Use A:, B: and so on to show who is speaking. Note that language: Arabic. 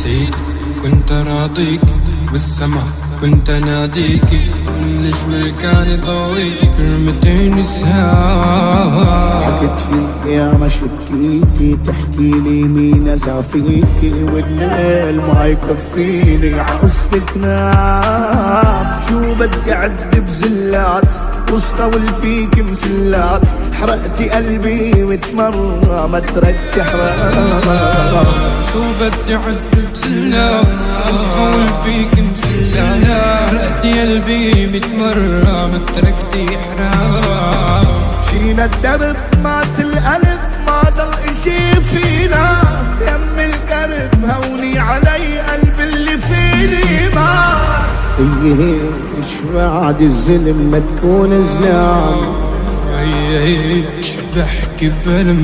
A: سيدي كنت راضيك، والسما كنت ناديك، والنجم اللي كان يضويك كلمتين الساعة.
B: حكت فيك يا ما شكيتي، تحكي لي مين ازعفيكي، والليل ما يكفيني عروستك نام. شو بدي اعد بزلات وسطول فيك مسلات، حرقتي قلبي وتمرة ما تركتي حرام.
A: شو بدي اعد بسلات وسطول فيك مسلات، حرقتي قلبي 100 مرة ما تركتي حرام.
B: شينا الدرب مات القلب ما ضل اشي فينا، يم القرب هوني علي قلب اللي فيني ما. ايش بعد الظلم ما تكون زلام،
A: ايش بحكي بلم